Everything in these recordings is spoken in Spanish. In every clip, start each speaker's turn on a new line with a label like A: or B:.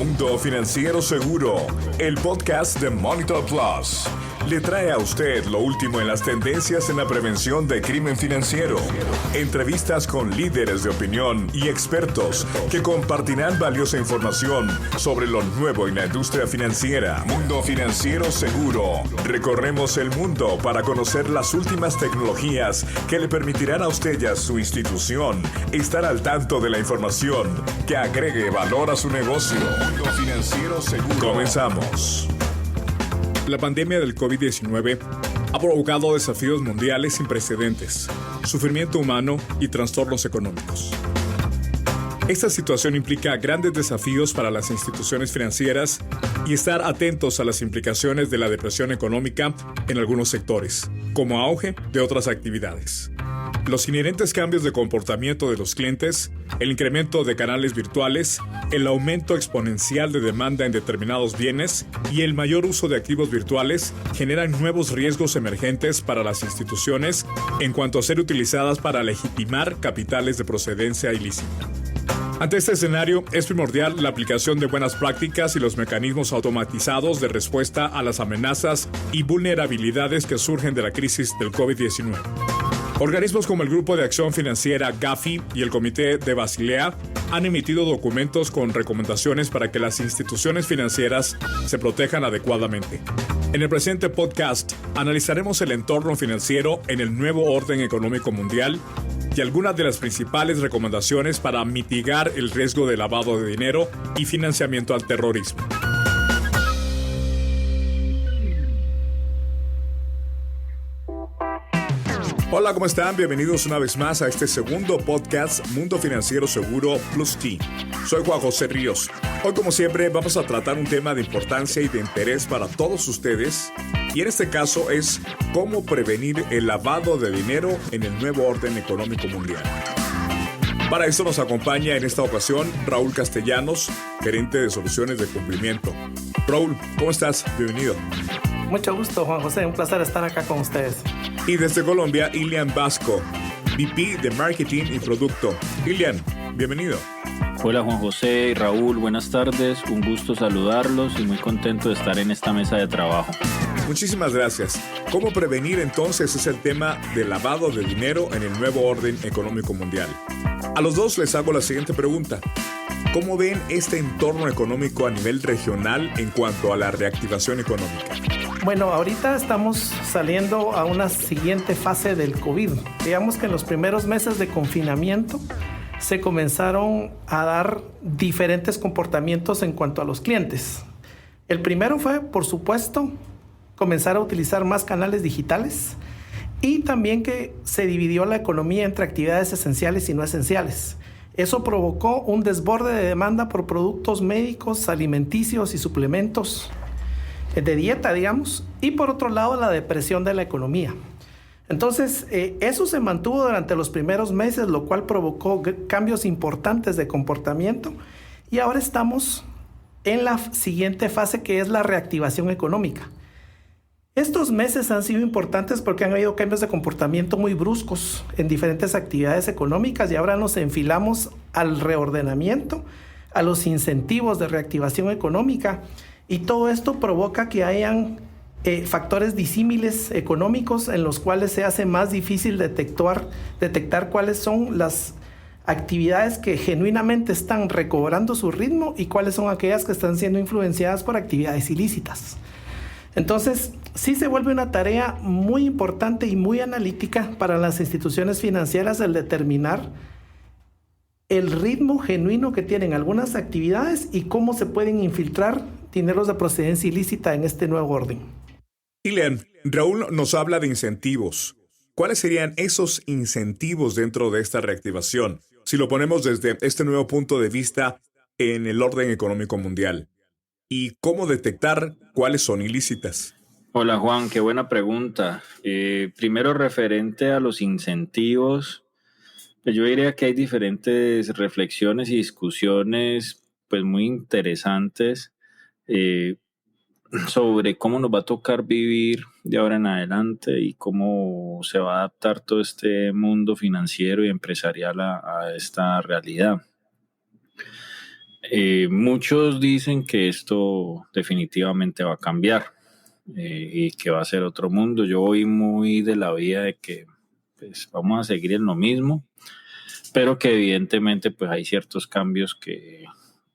A: Mundo Financiero Seguro, el podcast de Monitor Plus, le trae a usted lo último en las tendencias en la prevención de crimen financiero. Entrevistas con líderes de opinión y expertos que compartirán valiosa información sobre lo nuevo en la industria financiera. Mundo Financiero Seguro. Recorremos el mundo para conocer las últimas tecnologías que le permitirán a usted y a su institución estar al tanto de la información que agregue valor a su negocio. Mundo Financiero Seguro. Comenzamos. La pandemia del COVID-19 ha provocado desafíos mundiales sin precedentes, sufrimiento humano y trastornos económicos. Esta situación implica grandes desafíos para las instituciones financieras y estar atentos a las implicaciones de la depresión económica en algunos sectores, como auge de otras actividades. Los inherentes cambios de comportamiento de los clientes, el incremento de canales virtuales, el aumento exponencial de demanda en determinados bienes y el mayor uso de activos virtuales generan nuevos riesgos emergentes para las instituciones en cuanto a ser utilizadas para legitimar capitales de procedencia ilícita. Ante este escenario, es primordial la aplicación de buenas prácticas y los mecanismos automatizados de respuesta a las amenazas y vulnerabilidades que surgen de la crisis del COVID-19. Organismos como el Grupo de Acción Financiera Gafi y el Comité de Basilea han emitido documentos con recomendaciones para que las instituciones financieras se protejan adecuadamente. En el presente podcast analizaremos el entorno financiero en el nuevo orden económico mundial y algunas de las principales recomendaciones para mitigar el riesgo de lavado de dinero y financiamiento al terrorismo. Hola, ¿cómo están? Bienvenidos una vez más a este segundo podcast Mundo Financiero Seguro Plus T. Soy Juan José Ríos. Hoy, como siempre, vamos a tratar un tema de importancia y de interés para todos ustedes. Y en este caso es cómo prevenir el lavado de dinero en el nuevo orden económico mundial. Para eso nos acompaña en esta ocasión Raúl Castellanos, gerente de soluciones de cumplimiento. Raúl, ¿cómo estás? Bienvenido.
B: Mucho gusto, Juan José. Un placer estar acá con ustedes.
A: Y desde Colombia, Ilian Vasco, VP de Marketing y Producto. Ilian, bienvenido.
C: Hola Juan José y Raúl, buenas tardes. Un gusto saludarlos y muy contento de estar en esta mesa de trabajo.
A: Muchísimas gracias. ¿Cómo prevenir entonces es el tema del lavado de dinero en el nuevo orden económico mundial? A los dos les hago la siguiente pregunta. ¿Cómo ven este entorno económico a nivel regional en cuanto a la reactivación económica?
B: Bueno, ahorita estamos saliendo a una siguiente fase del COVID. Digamos que en los primeros meses de confinamiento se comenzaron a dar diferentes comportamientos en cuanto a los clientes. El primero fue, por supuesto, comenzar a utilizar más canales digitales y también que se dividió la economía entre actividades esenciales y no esenciales. Eso provocó un desborde de demanda por productos médicos, alimenticios y suplementos de dieta, digamos, y por otro lado la depresión de la economía. Entonces, eso se mantuvo durante los primeros meses, lo cual provocó cambios importantes de comportamiento y ahora estamos en la siguiente fase, que es la reactivación económica. Estos meses han sido importantes porque han habido cambios de comportamiento muy bruscos en diferentes actividades económicas y ahora nos enfilamos al reordenamiento, a los incentivos de reactivación económica. Y todo esto provoca que hayan factores disímiles económicos en los cuales se hace más difícil detectar cuáles son las actividades que genuinamente están recobrando su ritmo y cuáles son aquellas que están siendo influenciadas por actividades ilícitas. Entonces, sí se vuelve una tarea muy importante y muy analítica para las instituciones financieras el determinar el ritmo genuino que tienen algunas actividades y cómo se pueden infiltrar dineros de procedencia ilícita en este nuevo orden.
A: Ilian, Raúl nos habla de incentivos. ¿Cuáles serían esos incentivos dentro de esta reactivación? Si lo ponemos desde este nuevo punto de vista en el orden económico mundial. ¿Y cómo detectar cuáles son ilícitas?
C: Hola Juan, qué buena pregunta. Primero, referente a los incentivos, pues yo diría que hay diferentes reflexiones y discusiones pues muy interesantes sobre cómo nos va a tocar vivir de ahora en adelante y cómo se va a adaptar todo este mundo financiero y empresarial a esta realidad. Muchos dicen que esto definitivamente va a cambiar y que va a ser otro mundo. Yo voy muy de la vía de que pues, vamos a seguir en lo mismo, pero que evidentemente pues, hay ciertos cambios que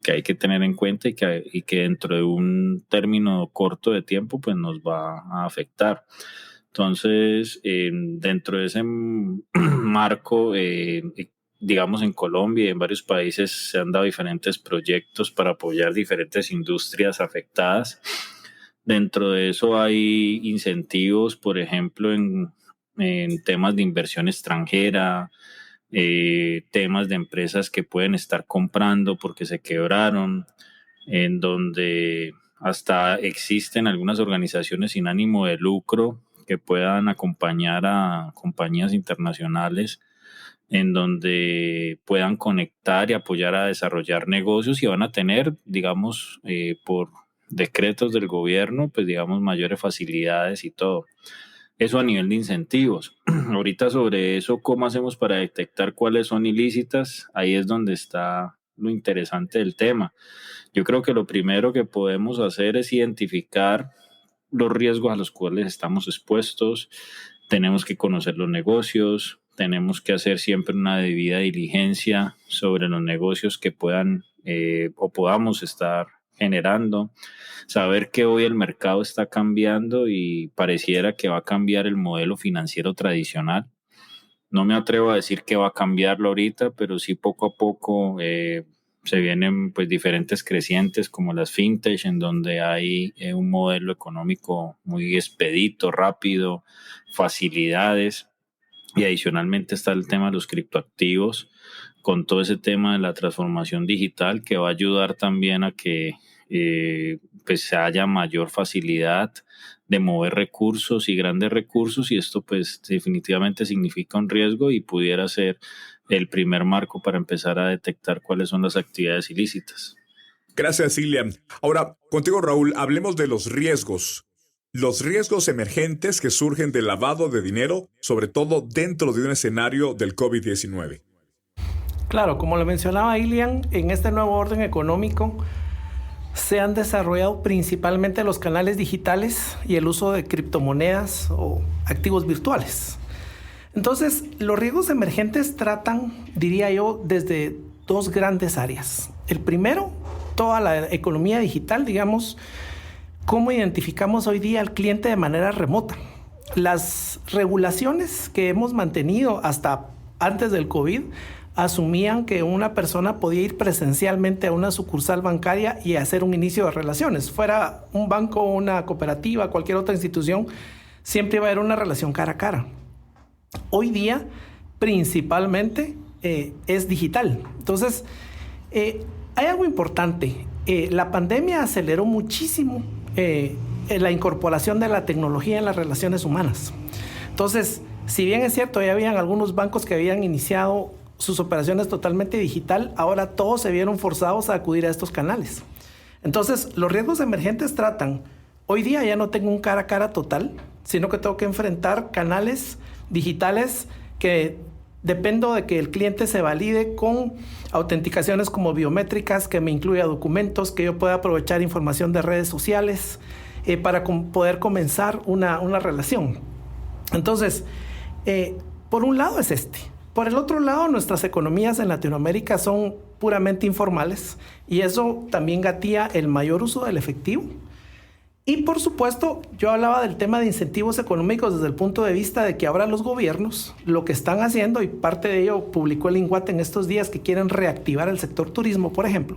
C: hay que tener en cuenta y que dentro de un término corto de tiempo pues, nos va a afectar. Entonces, dentro de ese marco, digamos en Colombia y en varios países se han dado diferentes proyectos para apoyar diferentes industrias afectadas. Dentro de eso hay incentivos, por ejemplo, en temas de inversión extranjera, temas de empresas que pueden estar comprando porque se quebraron, en donde hasta existen algunas organizaciones sin ánimo de lucro que puedan acompañar a compañías internacionales en donde puedan conectar y apoyar a desarrollar negocios y van a tener, digamos, por decretos del gobierno, pues digamos, mayores facilidades y todo. Eso a nivel de incentivos. Ahorita sobre eso, ¿cómo hacemos para detectar cuáles son ilícitas? Ahí es donde está lo interesante del tema. Yo creo que lo primero que podemos hacer es identificar los riesgos a los cuales estamos expuestos. Tenemos que conocer los negocios, tenemos que hacer siempre una debida diligencia sobre los negocios que puedan o podamos estar generando, saber que hoy el mercado está cambiando y pareciera que va a cambiar el modelo financiero tradicional. No me atrevo a decir que va a cambiarlo ahorita, pero sí poco a poco se vienen pues diferentes crecientes como las fintech, en donde hay un modelo económico muy expedito, rápido, facilidades, y adicionalmente está el tema de los criptoactivos, con todo ese tema de la transformación digital que va a ayudar también a que pues haya mayor facilidad de mover recursos y grandes recursos, y esto pues definitivamente significa un riesgo y pudiera ser el primer marco para empezar a detectar cuáles son las actividades ilícitas.
A: Gracias, Ilian. Ahora, contigo, Raúl, hablemos de los riesgos. Los riesgos emergentes que surgen del lavado de dinero, sobre todo dentro de un escenario del COVID-19.
B: Claro, como lo mencionaba Ilian, en este nuevo orden económico se han desarrollado principalmente los canales digitales y el uso de criptomonedas o activos virtuales. Entonces, los riesgos emergentes tratan, diría yo, desde dos grandes áreas. El primero, toda la economía digital, digamos, cómo identificamos hoy día al cliente de manera remota. Las regulaciones que hemos mantenido hasta antes del COVID asumían que una persona podía ir presencialmente a una sucursal bancaria y hacer un inicio de relaciones. Fuera un banco, una cooperativa, cualquier otra institución, siempre iba a haber una relación cara a cara. Hoy día, principalmente, es digital. Entonces, hay algo importante. La pandemia aceleró muchísimo la incorporación de la tecnología en las relaciones humanas. Entonces, si bien es cierto, ya habían algunos bancos que habían iniciado sus operaciones totalmente digital, ahora todos se vieron forzados a acudir a estos canales. Entonces, los riesgos emergentes tratan, hoy día ya no tengo un cara a cara total, sino que tengo que enfrentar canales digitales que dependo de que el cliente se valide con autenticaciones como biométricas, que me incluya documentos, que yo pueda aprovechar información de redes sociales para poder comenzar una relación. Entonces, por un lado es este. Por el otro lado, nuestras economías en Latinoamérica son puramente informales y eso también gatilla el mayor uso del efectivo. Y por supuesto, yo hablaba del tema de incentivos económicos desde el punto de vista de que ahora los gobiernos lo que están haciendo, y parte de ello publicó el INGUAT en estos días, que quieren reactivar el sector turismo, por ejemplo.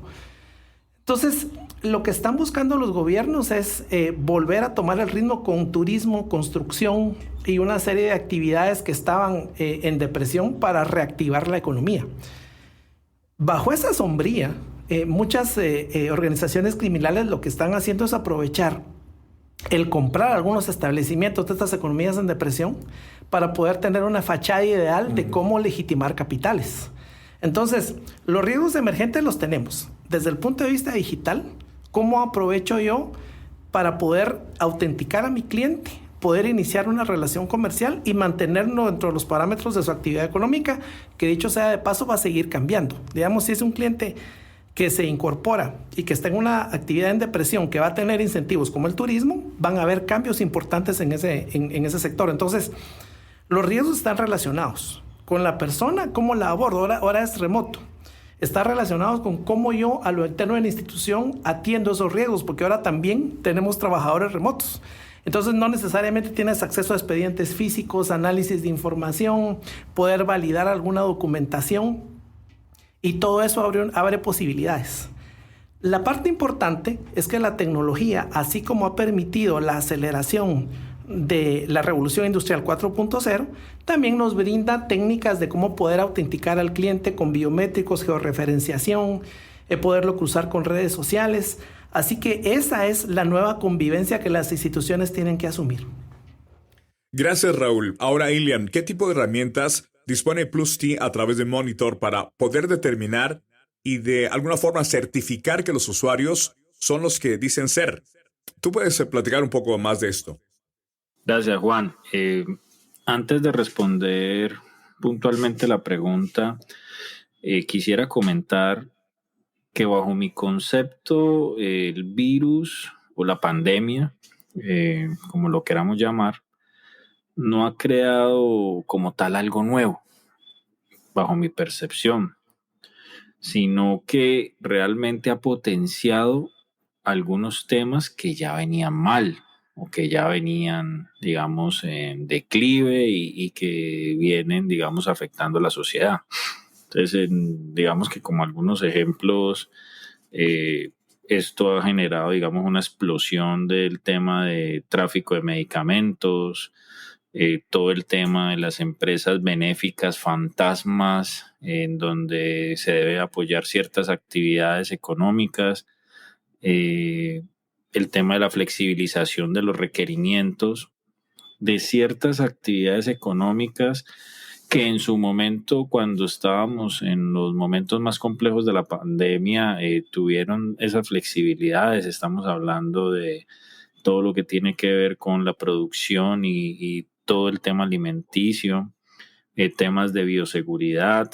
B: Entonces, lo que están buscando los gobiernos es volver a tomar el ritmo con turismo, construcción y una serie de actividades que estaban en depresión para reactivar la economía. Bajo esa sombría, muchas organizaciones criminales lo que están haciendo es aprovechar el comprar algunos establecimientos de estas economías en depresión para poder tener una fachada ideal de cómo legitimar capitales. Entonces, los riesgos emergentes los tenemos desde el punto de vista digital. ¿Cómo aprovecho yo para poder autenticar a mi cliente, poder iniciar una relación comercial y mantenerlo dentro de los parámetros de su actividad económica, que dicho sea de paso va a seguir cambiando? Digamos, si es un cliente que se incorpora y que está en una actividad en depresión que va a tener incentivos como el turismo, van a haber cambios importantes en ese sector. Entonces, los riesgos están relacionados con la persona, cómo la abordo. Ahora es remoto. Está relacionado con cómo yo a lo interno de la institución atiendo esos riesgos, porque ahora también tenemos trabajadores remotos. Entonces no necesariamente tienes acceso a expedientes físicos, análisis de información, poder validar alguna documentación, y todo eso abre posibilidades. La parte importante es que la tecnología, así como ha permitido la aceleración de la revolución industrial 4.0, también nos brinda técnicas de cómo poder autenticar al cliente con biométricos, georreferenciación, poderlo cruzar con redes sociales. Así que esa es la nueva convivencia que las instituciones tienen que asumir.
A: Gracias, Raúl. Ahora, Ilian, ¿qué tipo de herramientas dispone Plus-T a través de Monitor para poder determinar y de alguna forma certificar que los usuarios son los que dicen ser? ¿Tú puedes platicar un poco más de esto?
C: Gracias, Juan. Antes de responder puntualmente la pregunta, quisiera comentar que bajo mi concepto, el virus o la pandemia, como lo queramos llamar, no ha creado como tal algo nuevo, bajo mi percepción, sino que realmente ha potenciado algunos temas que ya venían mal o que ya venían, digamos, en declive y que vienen, digamos, afectando a la sociedad. Entonces, digamos que como algunos ejemplos, esto ha generado, digamos, una explosión del tema de tráfico de medicamentos, todo el tema de las empresas benéficas fantasmas, en donde se debe apoyar ciertas actividades económicas, el tema de la flexibilización de los requerimientos de ciertas actividades económicas que en su momento, cuando estábamos en los momentos más complejos de la pandemia, tuvieron esas flexibilidades. Estamos hablando de todo lo que tiene que ver con la producción y todo el tema alimenticio, temas de bioseguridad.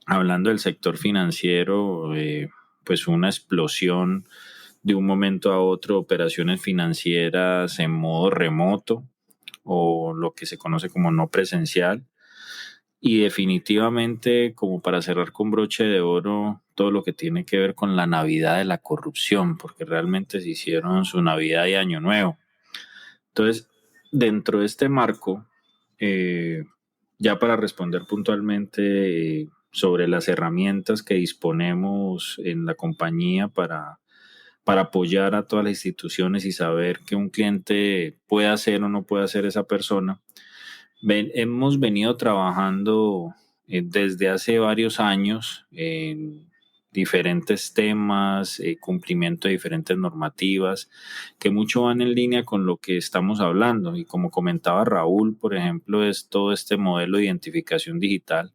C: Hablando del sector financiero, pues una explosión de un momento a otro, operaciones financieras en modo remoto o lo que se conoce como no presencial. Y definitivamente, como para cerrar con broche de oro, todo lo que tiene que ver con la Navidad de la corrupción, porque realmente se hicieron su Navidad y Año Nuevo. Entonces, dentro de este marco, ya para responder puntualmente sobre las herramientas que disponemos en la compañía para apoyar a todas las instituciones y saber que un cliente puede hacer o no puede hacer esa persona, hemos venido trabajando desde hace varios años en diferentes temas, cumplimiento de diferentes normativas, que mucho van en línea con lo que estamos hablando. Y como comentaba Raúl, por ejemplo, es todo este modelo de identificación digital.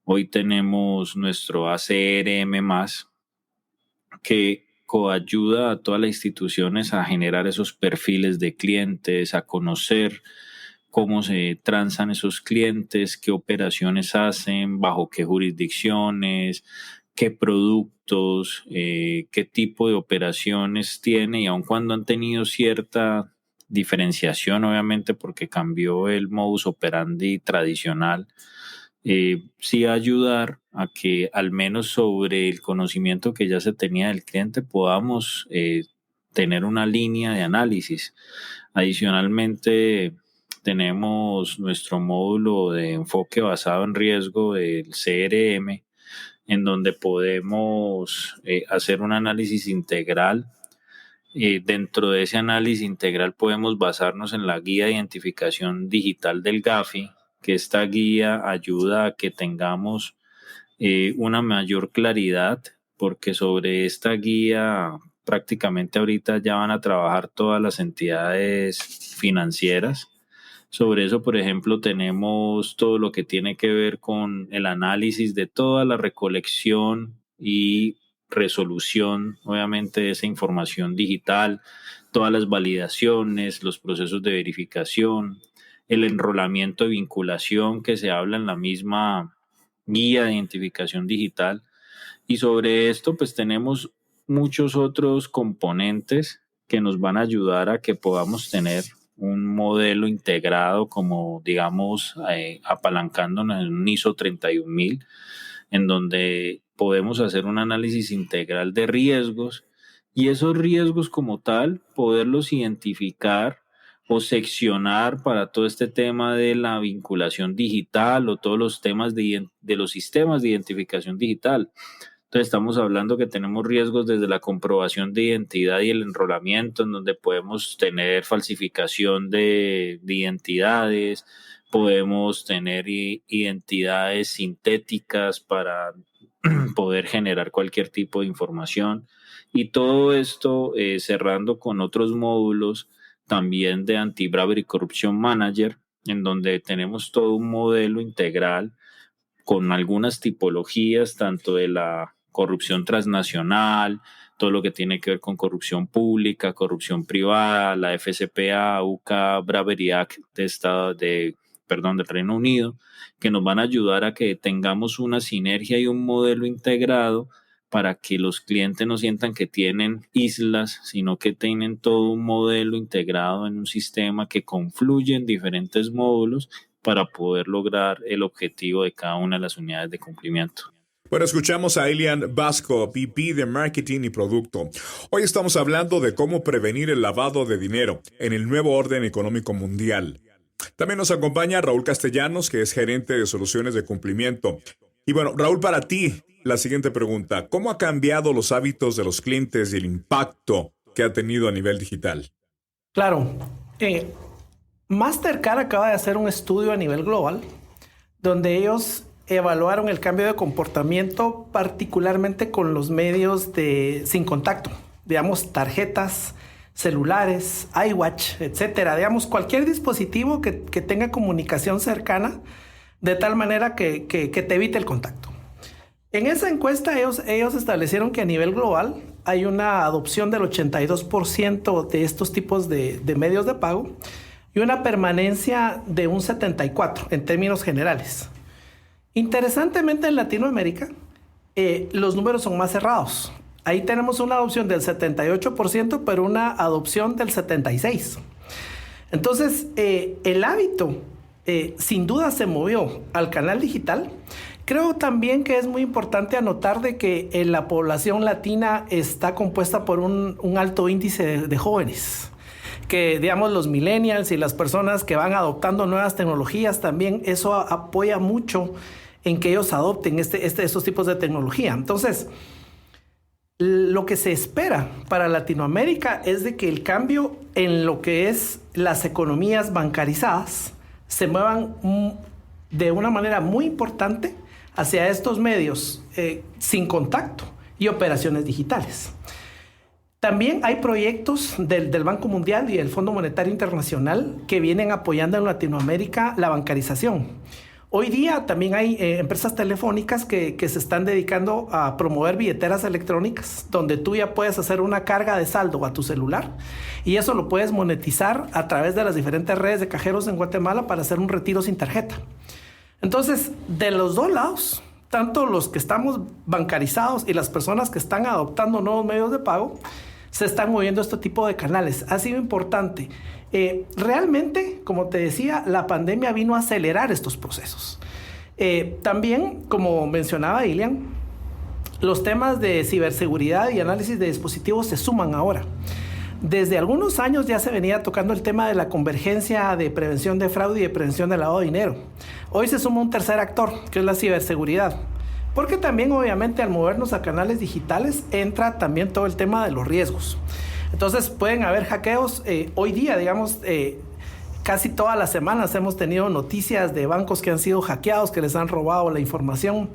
C: Hoy tenemos nuestro ACRM+, que coayuda a todas las instituciones a generar esos perfiles de clientes, a conocer cómo se transan esos clientes, qué operaciones hacen, bajo qué jurisdicciones, qué productos, qué tipo de operaciones tiene, y aun cuando han tenido cierta diferenciación, obviamente porque cambió el modus operandi tradicional, sí ayudar a que al menos sobre el conocimiento que ya se tenía del cliente podamos tener una línea de análisis. Adicionalmente, tenemos nuestro módulo de enfoque basado en riesgo del CRM, en donde podemos hacer un análisis integral. Dentro de ese análisis integral podemos basarnos en la guía de identificación digital del GAFI, que esta guía ayuda a que tengamos una mayor claridad, porque sobre esta guía prácticamente ahorita ya van a trabajar todas las entidades financieras. Sobre eso, por ejemplo, tenemos todo lo que tiene que ver con el análisis de toda la recolección y resolución, obviamente, de esa información digital, todas las validaciones, los procesos de verificación, el enrolamiento de vinculación que se habla en la misma guía de identificación digital. Y sobre esto, pues tenemos muchos otros componentes que nos van a ayudar a que podamos tener un modelo integrado como, digamos, apalancándonos en un ISO 31000, en donde podemos hacer un análisis integral de riesgos y esos riesgos como tal, poderlos identificar o seccionar para todo este tema de la vinculación digital o todos los temas de los sistemas de identificación digital. Entonces estamos hablando que tenemos riesgos desde la comprobación de identidad y el enrolamiento, en donde podemos tener falsificación de identidades, podemos tener identidades sintéticas para poder generar cualquier tipo de información. Y todo esto cerrando con otros módulos también de Anti-Bribery Corruption Manager, en donde tenemos todo un modelo integral con algunas tipologías, tanto de la corrupción transnacional, todo lo que tiene que ver con corrupción pública, corrupción privada, la FCPA, UK, Bribery Act del Reino Unido, que nos van a ayudar a que tengamos una sinergia y un modelo integrado para que los clientes no sientan que tienen islas, sino que tienen todo un modelo integrado en un sistema que confluye en diferentes módulos para poder lograr el objetivo de cada una de las unidades de cumplimiento.
A: Bueno, escuchamos a Elian Vasco, VP de Marketing y Producto. Hoy estamos hablando de cómo prevenir el lavado de dinero en el nuevo orden económico mundial. También nos acompaña Raúl Castellanos, que es gerente de soluciones de cumplimiento. Y bueno, Raúl, para ti, la siguiente pregunta. ¿Cómo ha cambiado los hábitos de los clientes y el impacto que ha tenido a nivel digital?
B: Claro. Mastercard acaba de hacer un estudio a nivel global donde ellos evaluaron el cambio de comportamiento particularmente con los medios sin contacto, digamos tarjetas, celulares, iWatch, etcétera, digamos cualquier dispositivo que tenga comunicación cercana de tal manera que te evite el contacto. En esa encuesta ellos establecieron que a nivel global hay una adopción del 82% de estos tipos de medios de pago y una permanencia de un 74% en términos generales. Interesantemente, en Latinoamérica, los números son más cerrados. Ahí tenemos una adopción del 78%, pero una adopción del 76%. Entonces, el hábito sin duda se movió al canal digital. Creo también que es muy importante anotar de que la población latina está compuesta por un alto índice de jóvenes. Que digamos los millennials y las personas que van adoptando nuevas tecnologías también, eso apoya mucho en que ellos adopten estos tipos de tecnología. Entonces, lo que se espera para Latinoamérica es de que el cambio en lo que es las economías bancarizadas se muevan de una manera muy importante hacia estos medios sin contacto y operaciones digitales. También hay proyectos del Banco Mundial y del Fondo Monetario Internacional que vienen apoyando en Latinoamérica la bancarización. Hoy día también hay empresas telefónicas que se están dedicando a promover billeteras electrónicas donde tú ya puedes hacer una carga de saldo a tu celular y eso lo puedes monetizar a través de las diferentes redes de cajeros en Guatemala para hacer un retiro sin tarjeta. Entonces, de los dos lados, tanto los que estamos bancarizados y las personas que están adoptando nuevos medios de pago, se están moviendo este tipo de canales. Ha sido importante. Realmente, como te decía, la pandemia vino a acelerar estos procesos. También, como mencionaba Elian, los temas de ciberseguridad y análisis de dispositivos se suman ahora. Desde algunos años ya se venía tocando el tema de la convergencia de prevención de fraude y de prevención de lavado de dinero. Hoy se suma un tercer actor, que es la ciberseguridad. Porque también, obviamente, al movernos a canales digitales, entra también todo el tema de los riesgos. Entonces, pueden haber hackeos. Hoy día, digamos, casi todas las semanas hemos tenido noticias de bancos que han sido hackeados, que les han robado la información.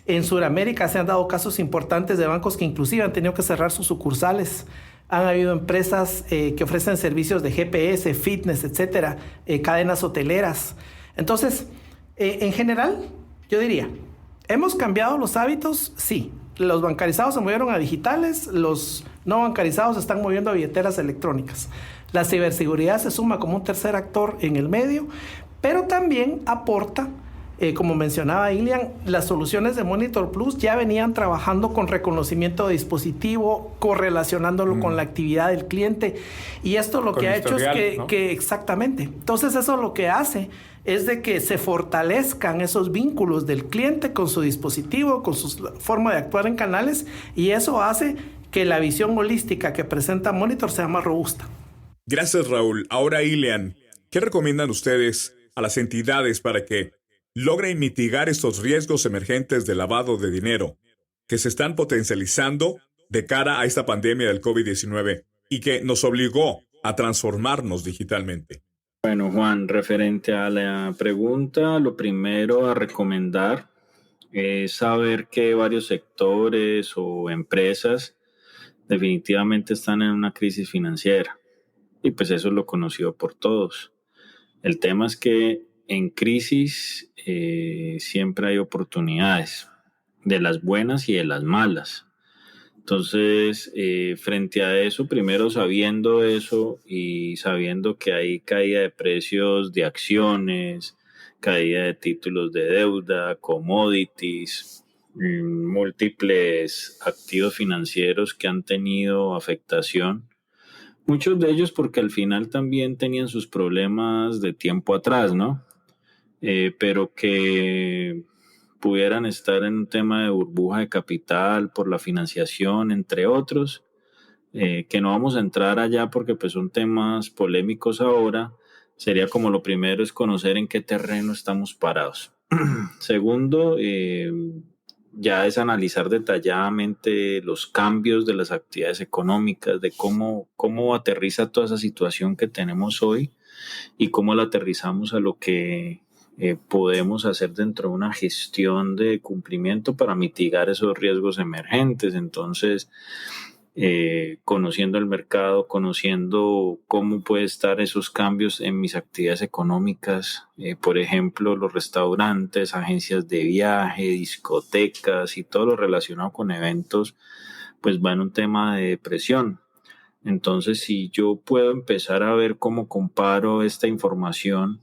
B: En Sudamérica se han dado casos importantes de bancos que inclusive han tenido que cerrar sus sucursales. Han habido empresas que ofrecen servicios de GPS, fitness, etcétera, cadenas hoteleras. Entonces, en general, yo diría, ¿hemos cambiado los hábitos? Sí. Los bancarizados se movieron a digitales, los no bancarizados se están moviendo a billeteras electrónicas. La ciberseguridad se suma como un tercer actor en el medio, pero también aporta como mencionaba Ilian, las soluciones de Monitor Plus ya venían trabajando con reconocimiento de dispositivo, correlacionándolo con la actividad del cliente. Y esto lo que ha hecho es que exactamente. Entonces eso lo que hace es de que se fortalezcan esos vínculos del cliente con su dispositivo, con su forma de actuar en canales, y eso hace que la visión holística que presenta Monitor sea más robusta.
A: Gracias, Raúl. Ahora, Ilian, ¿qué recomiendan ustedes a las entidades para que logren mitigar estos riesgos emergentes de lavado de dinero que se están potencializando de cara a esta pandemia del COVID-19 y que nos obligó a transformarnos digitalmente?
C: Bueno, Juan, referente a la pregunta, lo primero a recomendar es saber que varios sectores o empresas definitivamente están en una crisis financiera y pues eso es lo conocido por todos. El tema es que en crisis siempre hay oportunidades, de las buenas y de las malas. Entonces, frente a eso, primero sabiendo eso y sabiendo que hay caída de precios de acciones, caída de títulos de deuda, commodities, múltiples activos financieros que han tenido afectación, muchos de ellos porque al final también tenían sus problemas de tiempo atrás, ¿no? Pero que pudieran estar en un tema de burbuja de capital por la financiación, entre otros, que no vamos a entrar allá porque pues son temas polémicos ahora. Sería como lo primero es conocer en qué terreno estamos parados. Segundo, ya es analizar detalladamente los cambios de las actividades económicas, de cómo aterriza toda esa situación que tenemos hoy y cómo la aterrizamos a lo que podemos hacer dentro de una gestión de cumplimiento para mitigar esos riesgos emergentes. Entonces, conociendo el mercado, conociendo cómo puede estar esos cambios en mis actividades económicas, por ejemplo, los restaurantes, agencias de viaje, discotecas y todo lo relacionado con eventos, pues va en un tema de presión. Entonces, si yo puedo empezar a ver cómo comparo esta información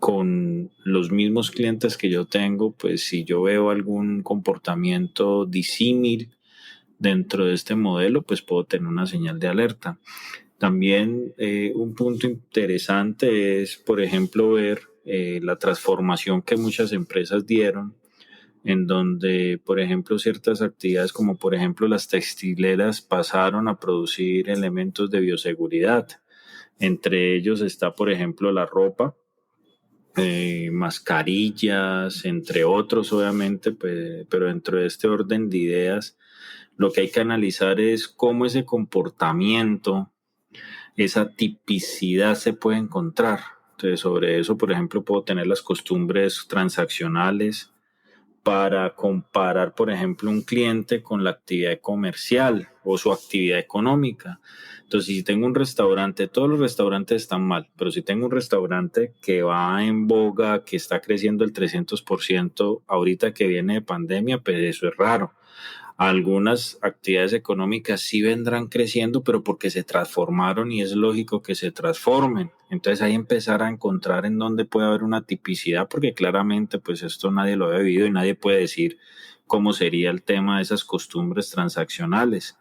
C: con los mismos clientes que yo tengo, pues si yo veo algún comportamiento disímil dentro de este modelo, pues puedo tener una señal de alerta. También un punto interesante es, por ejemplo, ver la transformación que muchas empresas dieron, en donde, por ejemplo, ciertas actividades como, por ejemplo, las textileras pasaron a producir elementos de bioseguridad. Entre ellos está, por ejemplo, la ropa, mascarillas, entre otros, obviamente, pues, pero dentro de este orden de ideas, lo que hay que analizar es cómo ese comportamiento, esa tipicidad se puede encontrar. Entonces, sobre eso, por ejemplo, puedo tener las costumbres transaccionales para comparar, por ejemplo, un cliente con la actividad comercial o su actividad económica. Entonces, si tengo un restaurante, todos los restaurantes están mal, pero si tengo un restaurante que va en boga, que está creciendo el 300% ahorita que viene de pandemia, pues eso es raro. Algunas actividades económicas sí vendrán creciendo, pero porque se transformaron y es lógico que se transformen. Entonces ahí empezar a encontrar en dónde puede haber una tipicidad, porque claramente pues esto nadie lo ha vivido y nadie puede decir cómo sería el tema de esas costumbres transaccionales.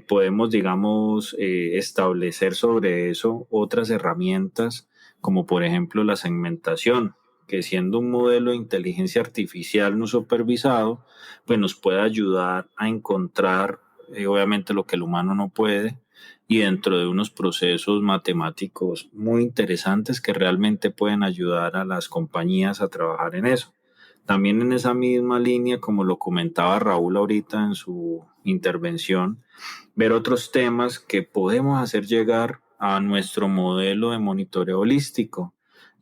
C: Podemos, digamos, establecer sobre eso otras herramientas, como por ejemplo la segmentación, que siendo un modelo de inteligencia artificial no supervisado, pues nos puede ayudar a encontrar, obviamente, lo que el humano no puede, y dentro de unos procesos matemáticos muy interesantes que realmente pueden ayudar a las compañías a trabajar en eso. También en esa misma línea, como lo comentaba Raúl ahorita en su intervención, ver otros temas que podemos hacer llegar a nuestro modelo de monitoreo holístico.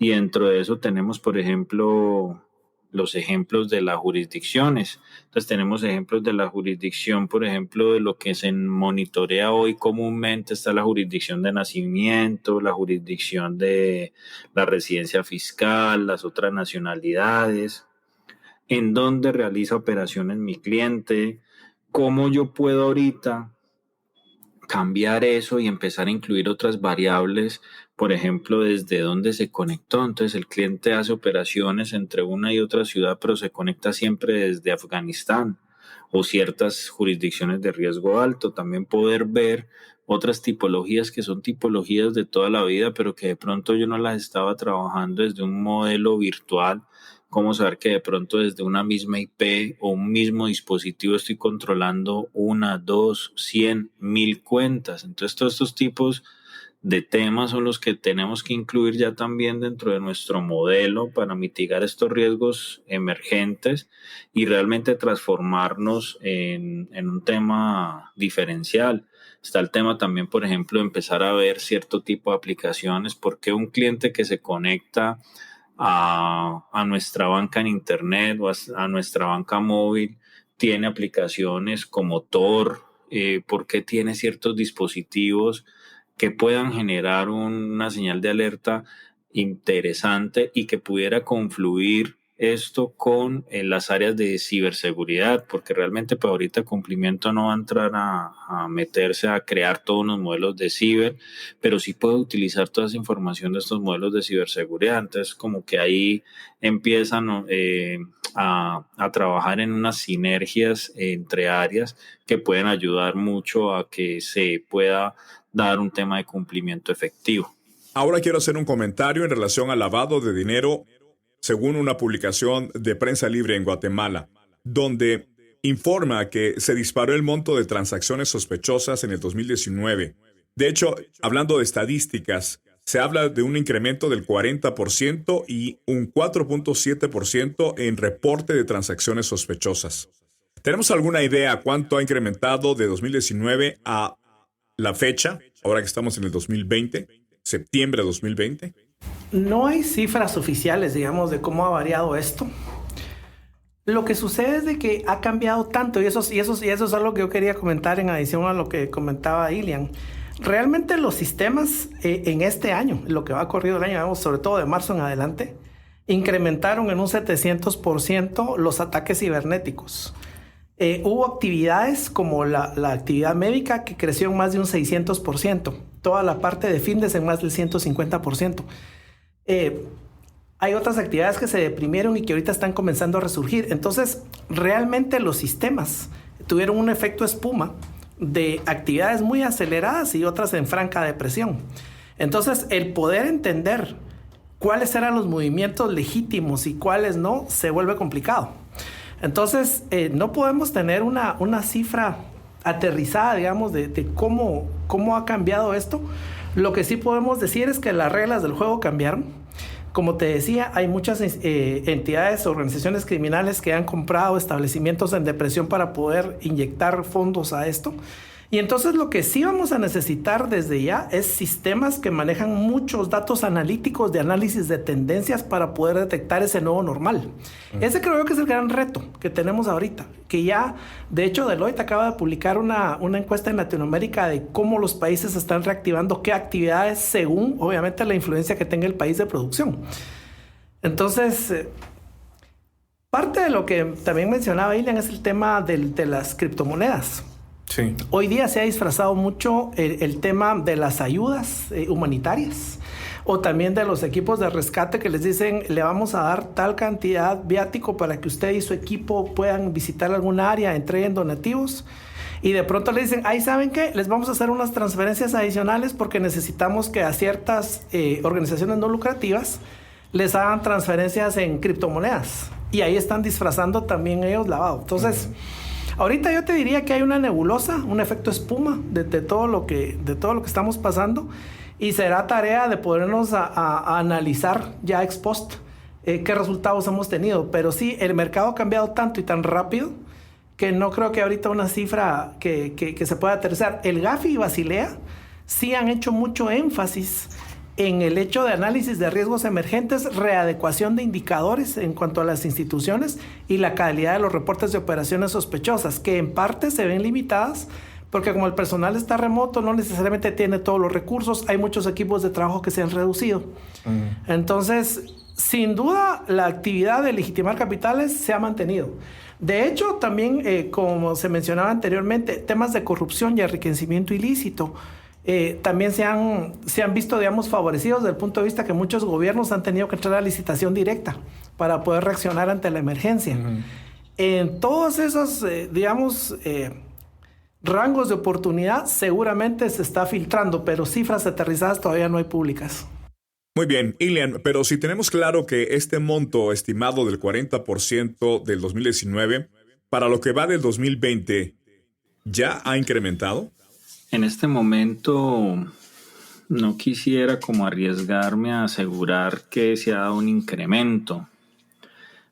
C: Y dentro de eso tenemos, por ejemplo, los ejemplos de las jurisdicciones. Entonces tenemos ejemplos de la jurisdicción, por ejemplo, de lo que se monitorea hoy comúnmente. Está la jurisdicción de nacimiento, la jurisdicción de la residencia fiscal, las otras nacionalidades, en dónde realiza operaciones mi cliente, cómo yo puedo ahorita cambiar eso y empezar a incluir otras variables, por ejemplo, desde dónde se conectó. Entonces el cliente hace operaciones entre una y otra ciudad, pero se conecta siempre desde Afganistán o ciertas jurisdicciones de riesgo alto. También poder ver otras tipologías que son tipologías de toda la vida, pero que de pronto yo no las estaba trabajando desde un modelo virtual. Cómo saber que de pronto desde una misma IP o un mismo dispositivo estoy controlando 1, 2, 100, 1000 cuentas. Entonces todos estos tipos de temas son los que tenemos que incluir ya también dentro de nuestro modelo para mitigar estos riesgos emergentes y realmente transformarnos en un tema diferencial. Está el tema también, por ejemplo, de empezar a ver cierto tipo de aplicaciones, porque un cliente que se conecta a nuestra banca en internet o a nuestra banca móvil tiene aplicaciones como Tor, porque tiene ciertos dispositivos que puedan generar una señal de alerta interesante y que pudiera confluir esto con las áreas de ciberseguridad, porque realmente para ahorita cumplimiento no va a entrar a meterse a crear todos los modelos de ciber, pero sí puede utilizar toda esa información de estos modelos de ciberseguridad. Entonces como que ahí empiezan a trabajar en unas sinergias entre áreas que pueden ayudar mucho a que se pueda dar un tema de cumplimiento efectivo.
A: Ahora quiero hacer un comentario en relación al lavado de dinero, según una publicación de Prensa Libre en Guatemala, donde informa que se disparó el monto de transacciones sospechosas en el 2019. De hecho, hablando de estadísticas, se habla de un incremento del 40% y un 4.7% en reporte de transacciones sospechosas. ¿Tenemos alguna idea cuánto ha incrementado de 2019 a la fecha, ahora que estamos en el 2020, septiembre de 2020?
B: No hay cifras oficiales, digamos, de cómo ha variado esto. Lo que sucede es de que ha cambiado tanto, y eso es algo que yo quería comentar en adición a lo que comentaba Ilian. Realmente los sistemas en este año, lo que va corrido el año, digamos, sobre todo de marzo en adelante, incrementaron en un 700% los ataques cibernéticos. Hubo actividades como la actividad médica que creció en más de un 600%. Toda la parte de fitness en más del 150%. Hay otras actividades que se deprimieron y que ahorita están comenzando a resurgir. Entonces, realmente los sistemas tuvieron un efecto espuma de actividades muy aceleradas y otras en franca depresión. Entonces, el poder entender cuáles eran los movimientos legítimos y cuáles no, se vuelve complicado. Entonces, no podemos tener una cifra aterrizada, digamos, de cómo ha cambiado esto. Lo que sí podemos decir es que las reglas del juego cambiaron. Como te decía, hay muchas entidades, organizaciones criminales que han comprado establecimientos en depresión para poder inyectar fondos a esto. Y entonces lo que sí vamos a necesitar desde ya es sistemas que manejan muchos datos analíticos de análisis de tendencias para poder detectar ese nuevo normal. Ese creo yo que es el gran reto que tenemos ahorita, que ya, de hecho, Deloitte acaba de publicar una encuesta en Latinoamérica de cómo los países están reactivando qué actividades según, obviamente, la influencia que tenga el país de producción. Entonces, parte de lo que también mencionaba Ilian es el tema de las criptomonedas.
A: Sí.
B: Hoy día se ha disfrazado mucho el tema de las ayudas humanitarias o también de los equipos de rescate que les dicen le vamos a dar tal cantidad viático para que usted y su equipo puedan visitar alguna área, entreguen donativos y de pronto le dicen, ahí saben qué, les vamos a hacer unas transferencias adicionales porque necesitamos que a ciertas organizaciones no lucrativas les hagan transferencias en criptomonedas y ahí están disfrazando también ellos lavado. Entonces, ahorita yo te diría que hay una nebulosa, un efecto espuma de todo lo que estamos pasando y será tarea de podernos a analizar ya ex post qué resultados hemos tenido. Pero sí, el mercado ha cambiado tanto y tan rápido que no creo que ahorita una cifra que se pueda aterrizar. El Gafi y Basilea sí han hecho mucho énfasis en el hecho de análisis de riesgos emergentes, readecuación de indicadores en cuanto a las instituciones y la calidad de los reportes de operaciones sospechosas, que en parte se ven limitadas porque como el personal está remoto, no necesariamente tiene todos los recursos, hay muchos equipos de trabajo que se han reducido. Entonces, sin duda, la actividad de legitimar capitales se ha mantenido. De hecho, también, como se mencionaba anteriormente, temas de corrupción y enriquecimiento ilícito también se han visto, digamos, favorecidos desde el punto de vista que muchos gobiernos han tenido que entrar a licitación directa para poder reaccionar ante la emergencia. En todos esos, rangos de oportunidad seguramente se está filtrando, pero cifras aterrizadas todavía no hay públicas.
A: Muy bien, Ilian, pero si tenemos claro que este monto estimado del 40% del 2019, para lo que va del 2020, ¿ya ha incrementado?
C: En este momento no quisiera como arriesgarme a asegurar que se ha dado un incremento.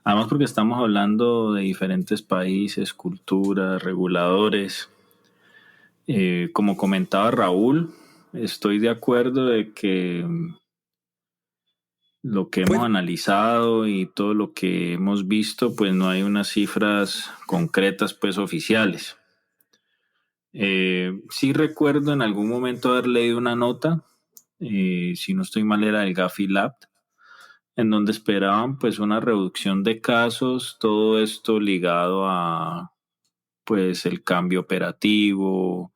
C: Además porque estamos hablando de diferentes países, culturas, reguladores. Como comentaba Raúl, estoy de acuerdo de que lo que hemos analizado y todo lo que hemos visto, pues no hay unas cifras concretas, pues oficiales. Sí recuerdo en algún momento haber leído una nota, si no estoy mal era del Gafi Lab, en donde esperaban pues una reducción de casos, todo esto ligado a pues el cambio operativo,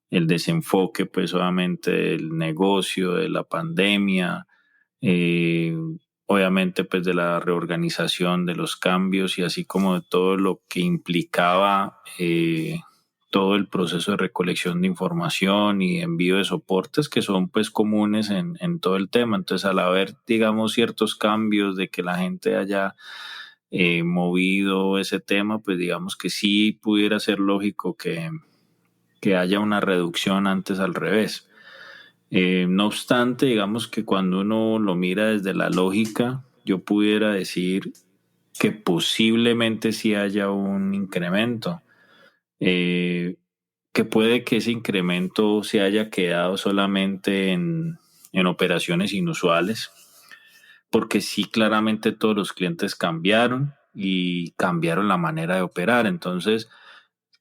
C: el desenfoque pues obviamente del negocio, de la pandemia, obviamente pues de la reorganización, de los cambios y así como de todo lo que implicaba todo el proceso de recolección de información y envío de soportes que son pues comunes en todo el tema. Entonces al haber digamos ciertos cambios de que la gente haya movido ese tema, pues digamos que sí pudiera ser lógico que haya una reducción antes al revés. No obstante, digamos que cuando uno lo mira desde la lógica, yo pudiera decir que posiblemente sí haya un incremento, que puede que ese incremento se haya quedado solamente en operaciones inusuales, porque sí claramente todos los clientes cambiaron y cambiaron la manera de operar. Entonces,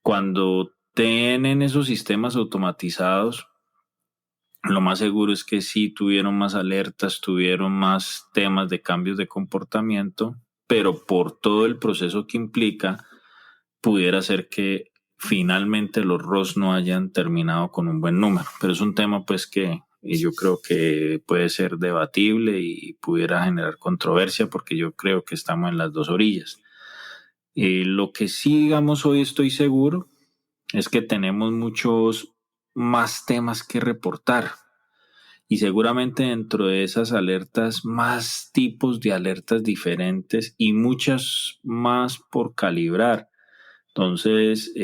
C: cuando tienen esos sistemas automatizados, lo más seguro es que sí tuvieron más alertas, tuvieron más temas de cambios de comportamiento, pero por todo el proceso que implica, pudiera ser que finalmente los ROS no hayan terminado con un buen número. Pero es un tema pues que yo creo que puede ser debatible y pudiera generar controversia porque yo creo que estamos en las dos orillas. Lo que sí, digamos, hoy estoy seguro es que tenemos muchos más temas que reportar y seguramente dentro de esas alertas más tipos de alertas diferentes y muchas más por calibrar. Entonces,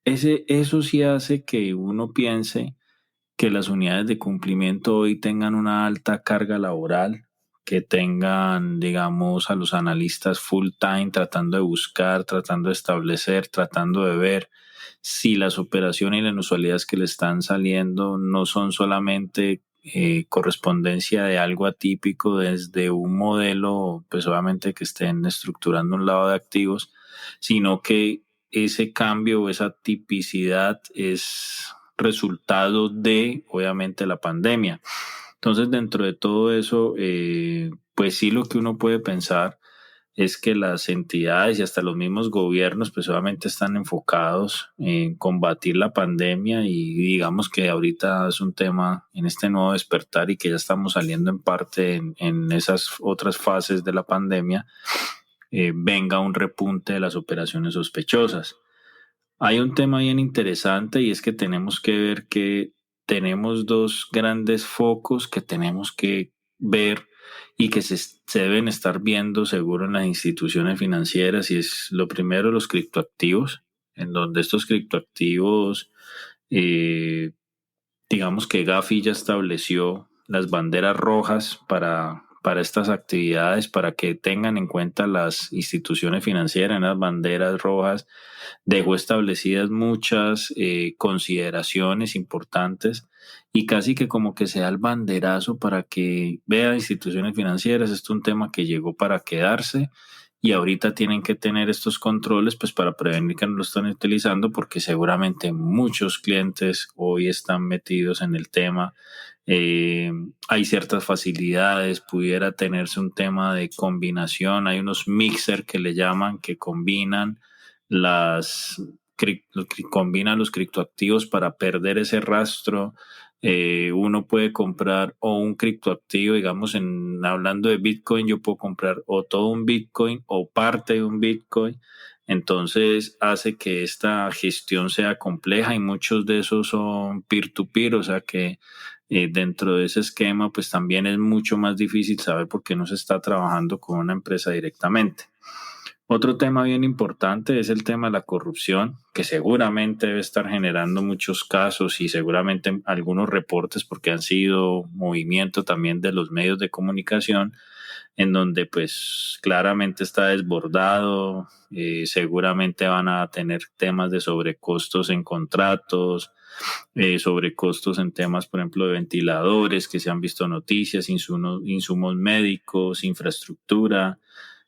C: eso sí hace que uno piense que las unidades de cumplimiento hoy tengan una alta carga laboral, que tengan, digamos, a los analistas full time tratando de buscar, tratando de establecer, tratando de ver si las operaciones y las inusualidades que le están saliendo no son solamente correspondencia de algo atípico desde un modelo, pues obviamente que estén estructurando un lado de activos, sino que ese cambio o esa tipicidad es resultado de, obviamente, la pandemia. Entonces, dentro de todo eso, pues sí lo que uno puede pensar es que las entidades y hasta los mismos gobiernos pues obviamente están enfocados en combatir la pandemia y digamos que ahorita es un tema en este nuevo despertar y que ya estamos saliendo en parte en esas otras fases de la pandemia, venga un repunte de las operaciones sospechosas. Hay un tema bien interesante y es que tenemos que ver que tenemos dos grandes focos que tenemos que ver y que se deben estar viendo seguro en las instituciones financieras y es lo primero los criptoactivos, en donde estos criptoactivos, digamos que Gafi ya estableció las banderas rojas para estas actividades, para que tengan en cuenta las instituciones financieras en las banderas rojas. Dejó establecidas muchas consideraciones importantes y casi que como que sea el banderazo para que vean instituciones financieras. Esto es un tema que llegó para quedarse y ahorita tienen que tener estos controles pues para prevenir que no lo están utilizando, porque seguramente muchos clientes hoy están metidos en el tema. Hay ciertas facilidades, pudiera tenerse un tema de combinación, hay unos mixer que le llaman, que combinan combinan los criptoactivos para perder ese rastro. Uno puede comprar o un criptoactivo, digamos, hablando de Bitcoin, yo puedo comprar o todo un Bitcoin o parte de un Bitcoin. Entonces hace que esta gestión sea compleja, y muchos de esos son peer-to-peer, o sea que dentro de ese esquema pues también es mucho más difícil saber por qué no se está trabajando con una empresa directamente. Otro tema bien importante es el tema de la corrupción, que seguramente debe estar generando muchos casos y seguramente algunos reportes, porque han sido movimiento también de los medios de comunicación, en donde pues claramente está desbordado. Seguramente van a tener temas de sobrecostos en contratos, sobrecostos en temas, por ejemplo, de ventiladores, que se han visto noticias, insumos médicos, infraestructura.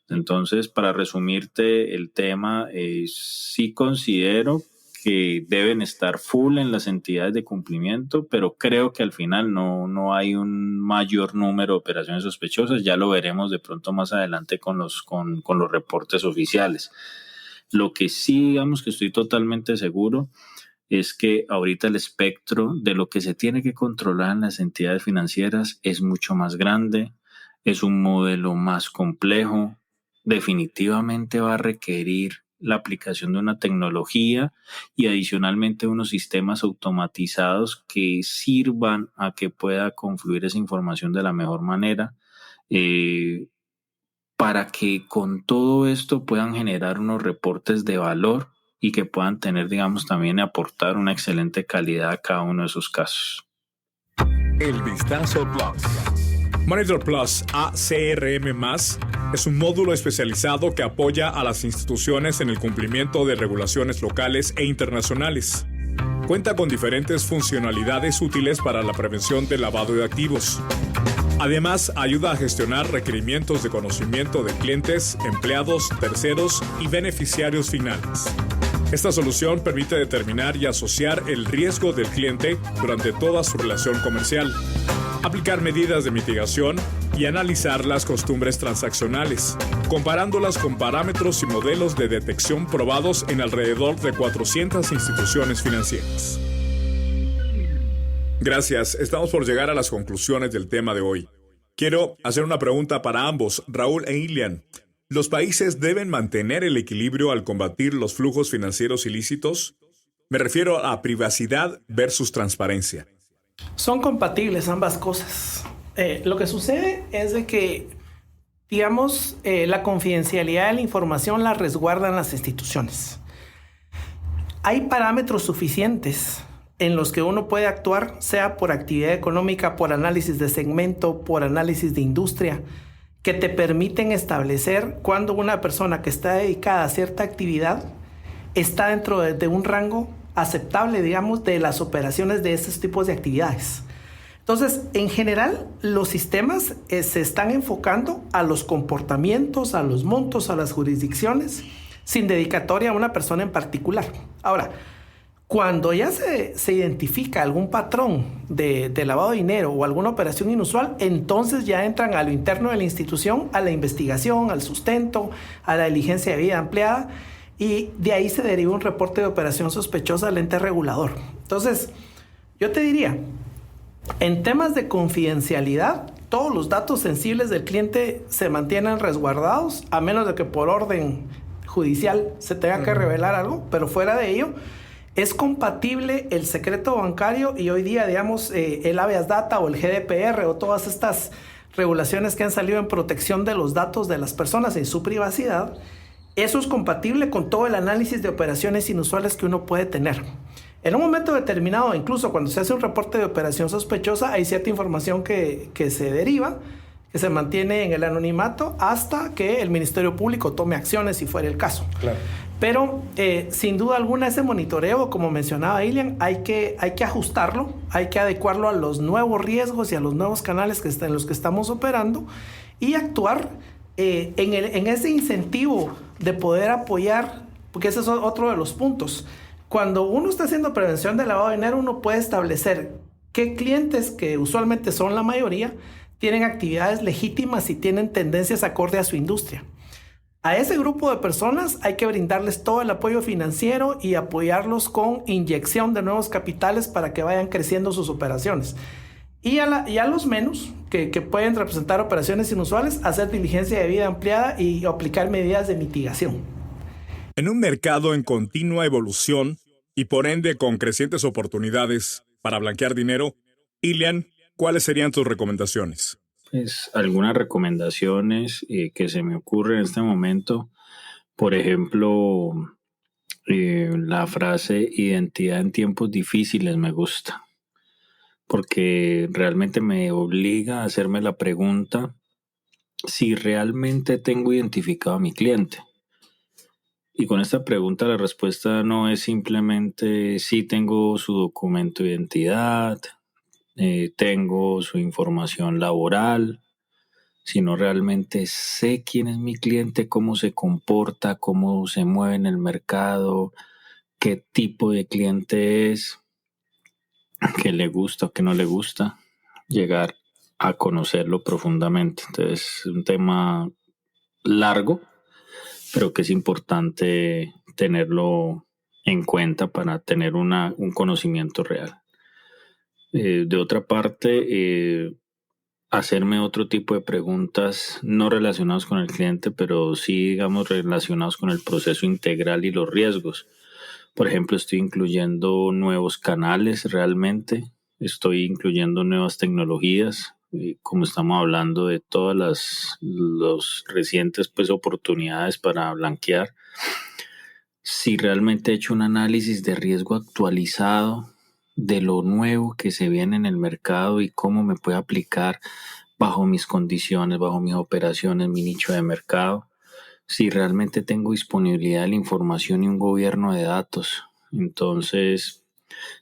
C: Entonces, para resumirte el tema, sí considero que deben estar full en las entidades de cumplimiento, pero creo que al final no hay un mayor número de operaciones sospechosas. Ya lo veremos de pronto más adelante con los reportes oficiales. Lo que sí, digamos que estoy totalmente seguro, es que ahorita el espectro de lo que se tiene que controlar en las entidades financieras es mucho más grande, es un modelo más complejo. Definitivamente va a requerir la aplicación de una tecnología y adicionalmente unos sistemas automatizados que sirvan a que pueda confluir esa información de la mejor manera, para que con todo esto puedan generar unos reportes de valor y que puedan tener, digamos, también aportar una excelente calidad a cada uno de esos casos.
A: El Vistazo Plus. Monitor Plus ACRM+, es un módulo especializado que apoya a las instituciones en el cumplimiento de regulaciones locales e internacionales. Cuenta con diferentes funcionalidades útiles para la prevención del lavado de activos. Además, ayuda a gestionar requerimientos de conocimiento de clientes, empleados, terceros y beneficiarios finales. Esta solución permite determinar y asociar el riesgo del cliente durante toda su relación comercial, aplicar medidas de mitigación y analizar las costumbres transaccionales, comparándolas con parámetros y modelos de detección probados en alrededor de 400 instituciones financieras. Gracias, estamos por llegar a las conclusiones del tema de hoy. Quiero hacer una pregunta para ambos, Raúl e Ilian. ¿Los países deben mantener el equilibrio al combatir los flujos financieros ilícitos? Me refiero a privacidad versus transparencia.
B: Son compatibles ambas cosas. Lo que sucede es de que, digamos, la confidencialidad de la información la resguardan las instituciones. Hay parámetros suficientes en los que uno puede actuar, sea por actividad económica, por análisis de segmento, por análisis de industria, que te permiten establecer cuando una persona que está dedicada a cierta actividad está dentro de un rango aceptable, digamos, de las operaciones de estos tipos de actividades. Entonces, en general, los sistemas se están enfocando a los comportamientos, a los montos, a las jurisdicciones, sin dedicatoria a una persona en particular. Ahora, cuando ya se identifica algún patrón de lavado de dinero o alguna operación inusual, entonces ya entran a lo interno de la institución, a la investigación, al sustento, a la diligencia de vida ampliada, y de ahí se deriva un reporte de operación sospechosa al ente regulador. Entonces, yo te diría, en temas de confidencialidad, todos los datos sensibles del cliente se mantienen resguardados, a menos de que por orden judicial se tenga que revelar algo, pero fuera de ello, es compatible el secreto bancario y hoy día, digamos, el habeas data o el GDPR o todas estas regulaciones que han salido en protección de los datos de las personas y su privacidad. Eso es compatible con todo el análisis de operaciones inusuales que uno puede tener. En un momento determinado, incluso cuando se hace un reporte de operación sospechosa, hay cierta información que se deriva, que se mantiene en el anonimato hasta que el Ministerio Público tome acciones si fuera el caso. Claro. Pero sin duda alguna ese monitoreo, como mencionaba Ilian, hay que ajustarlo, hay que adecuarlo a los nuevos riesgos y a los nuevos canales en los que estamos operando y actuar en ese incentivo de poder apoyar, porque ese es otro de los puntos. Cuando uno está haciendo prevención de lavado de dinero, uno puede establecer qué clientes, que usualmente son la mayoría, tienen actividades legítimas y tienen tendencias acorde a su industria. A ese grupo de personas hay que brindarles todo el apoyo financiero y apoyarlos con inyección de nuevos capitales para que vayan creciendo sus operaciones. Y a los menos, que pueden representar operaciones inusuales, hacer diligencia de vida ampliada y aplicar medidas de mitigación.
A: En un mercado en continua evolución y por ende con crecientes oportunidades para blanquear dinero, Ilian, ¿cuáles serían tus recomendaciones?
C: Pues algunas recomendaciones que se me ocurren en este momento. Por ejemplo, la frase identidad en tiempos difíciles me gusta, porque realmente me obliga a hacerme la pregunta si realmente tengo identificado a mi cliente. Y con esta pregunta la respuesta no es simplemente si tengo su documento de identidad, tengo su información laboral, sino realmente sé quién es mi cliente, cómo se comporta, cómo se mueve en el mercado, qué tipo de cliente es, qué le gusta o qué no le gusta, llegar a conocerlo profundamente. Entonces es un tema largo, pero que es importante tenerlo en cuenta para tener un conocimiento real. De otra parte, hacerme otro tipo de preguntas no relacionadas con el cliente, pero sí, digamos, relacionados con el proceso integral y los riesgos. Por ejemplo, estoy incluyendo nuevos canales realmente, estoy incluyendo nuevas tecnologías, como estamos hablando de todas las recientes pues, oportunidades para blanquear. Si realmente he hecho un análisis de riesgo actualizado de lo nuevo que se viene en el mercado y cómo me puede aplicar bajo mis condiciones, bajo mis operaciones, mi nicho de mercado. Si realmente tengo disponibilidad de la información y un gobierno de datos. Entonces,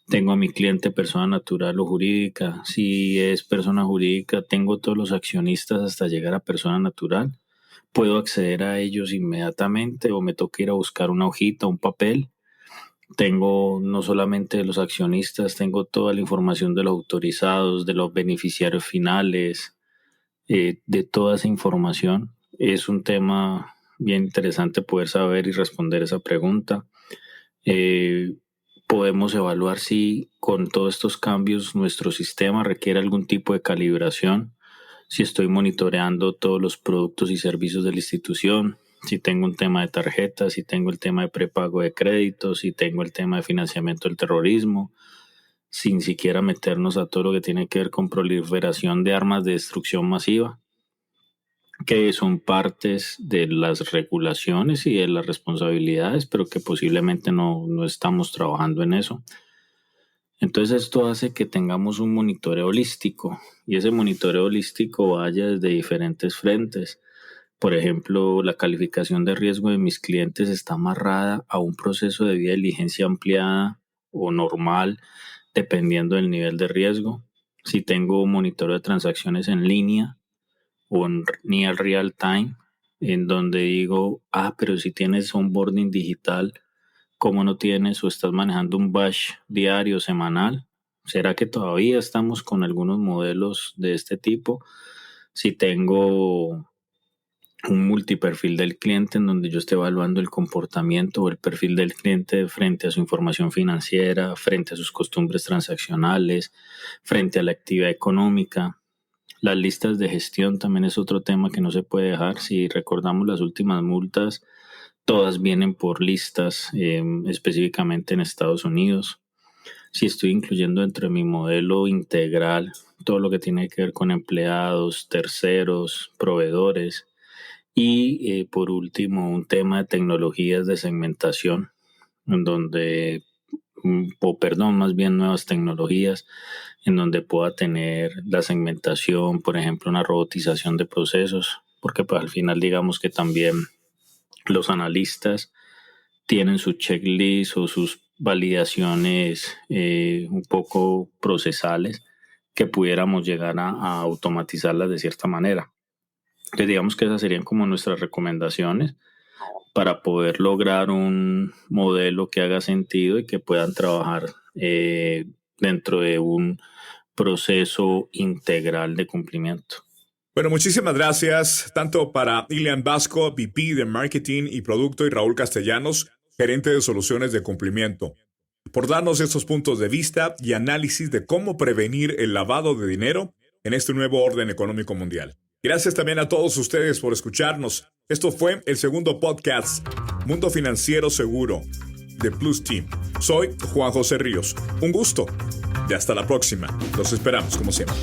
C: tengo a mi cliente persona natural o jurídica. Si es persona jurídica, tengo todos los accionistas hasta llegar a persona natural. Puedo acceder a ellos inmediatamente o me toca ir a buscar una hojita, un papel. Tengo no solamente de los accionistas, tengo toda la información de los autorizados, de los beneficiarios finales, de toda esa información. Es un tema bien interesante poder saber y responder esa pregunta. Podemos evaluar si con todos estos cambios nuestro sistema requiere algún tipo de calibración, si estoy monitoreando todos los productos y servicios de la institución, si tengo un tema de tarjetas, si tengo el tema de prepago de créditos, si tengo el tema de financiamiento del terrorismo, sin siquiera meternos a todo lo que tiene que ver con proliferación de armas de destrucción masiva, que son partes de las regulaciones y de las responsabilidades, pero que posiblemente no estamos trabajando en eso. Entonces esto hace que tengamos un monitoreo holístico y ese monitoreo holístico vaya desde diferentes frentes. Por ejemplo, la calificación de riesgo de mis clientes está amarrada a un proceso de due diligencia ampliada o normal, dependiendo del nivel de riesgo. Si tengo un monitoreo de transacciones en línea o en near real time, en donde digo, pero si tienes onboarding digital, ¿cómo no tienes o estás manejando un batch diario, semanal? ¿Será que todavía estamos con algunos modelos de este tipo? Si tengo un multiperfil del cliente en donde yo esté evaluando el comportamiento o el perfil del cliente frente a su información financiera, frente a sus costumbres transaccionales, frente a la actividad económica. Las listas de gestión también es otro tema que no se puede dejar. Si recordamos las últimas multas, todas vienen por listas, específicamente en Estados Unidos. Si estoy incluyendo dentro de mi modelo integral todo lo que tiene que ver con empleados, terceros, proveedores. Y por último, un tema de tecnologías de segmentación, en donde, más bien nuevas tecnologías, en donde pueda tener la segmentación, por ejemplo, una robotización de procesos, porque pues, al final digamos que también los analistas tienen su checklist o sus validaciones un poco procesales que pudiéramos llegar a automatizarlas de cierta manera. Entonces, digamos que esas serían como nuestras recomendaciones para poder lograr un modelo que haga sentido y que puedan trabajar dentro de un proceso integral de cumplimiento.
A: Bueno, muchísimas gracias tanto para Ilian Vasco, VP de Marketing y Producto, y Raúl Castellanos, gerente de soluciones de cumplimiento, por darnos estos puntos de vista y análisis de cómo prevenir el lavado de dinero en este nuevo orden económico mundial. Gracias también a todos ustedes por escucharnos. Esto fue el segundo podcast, Mundo Financiero Seguro, de Plus Team. Soy Juan José Ríos. Un gusto y hasta la próxima. Los esperamos como siempre.